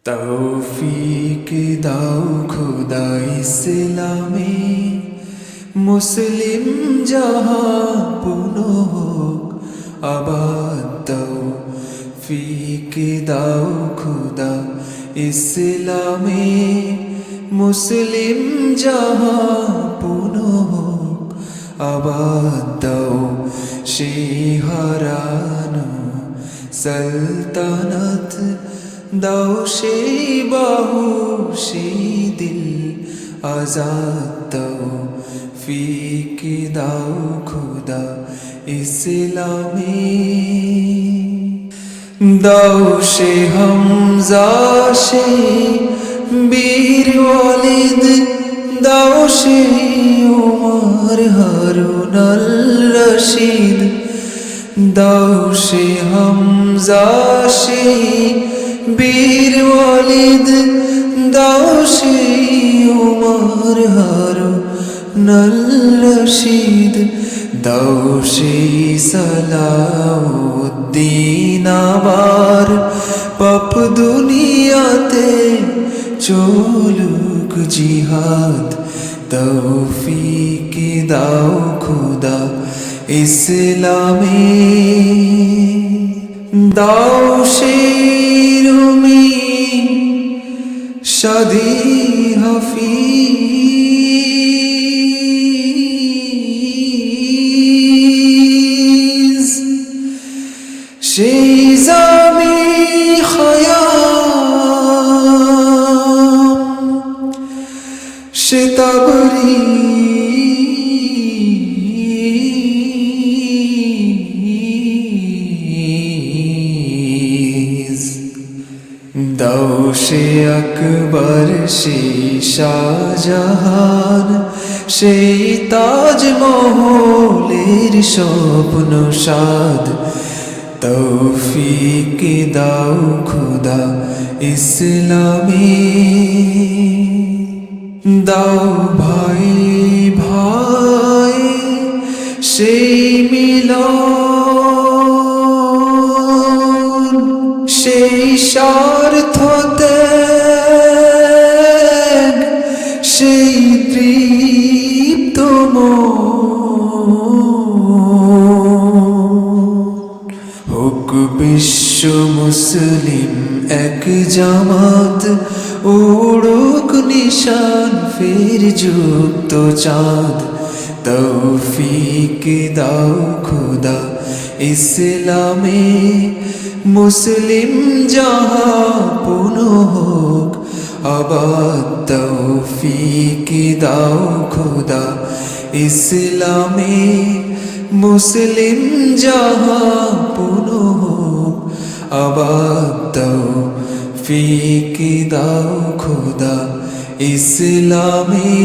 তৌফিক দাও খোদা ইসলামে মুসলিম জাহাঁ পুনো হোক আবাদ। তৌফিক দাও খোদা ইসলামে মুসলিম জাহাঁ পুনো হোক আবাদ। সেই হারানো সলতানত দাও সেই বাহু সেই দিল আজাদ। তৌফিক দাও খোদা ইসলামে দাও সে হামজা সেই বীর ওয়ালিদ দাও সেই উমর হারুন আল রশিদ দাও সে হামজা সেই বীর ওয়ালিদ দাও সেই উমর হারুন আল রশিদ দাও সেই সালাউদ্দিন আবার পাপ দুনিয়াতে চলুক জিহাদ। তৌফিক দাও খোদা ইসলামে দাও সেই রুমি শাদি হাফিজ সেই জামি খয়াম সে তাবরিজ দাও সে আকবর সেই শাহজাহান সেই তাজমহলের স্বপ্ন সাদ। তৌফিক দাও খোদা ইসলামে দাও ভাই ভাই সেই মিলন সেই স্বার্থতে সেই তৃপ্ত হোক বিশ্ব মুসলিম এক জামাত উড়ুক নিশান ফের যুক্ত চাঁদ। তৌফিক দাও খোদা ইসলামে মুসলিম জাহাঁ পুনো হোক আবাদ। তৌফিক দাও খোদা ইসলামে মুসলিম জাহাঁ পুনো হোক আবাদ। তৌফিক দাও খোদা ইসলামে।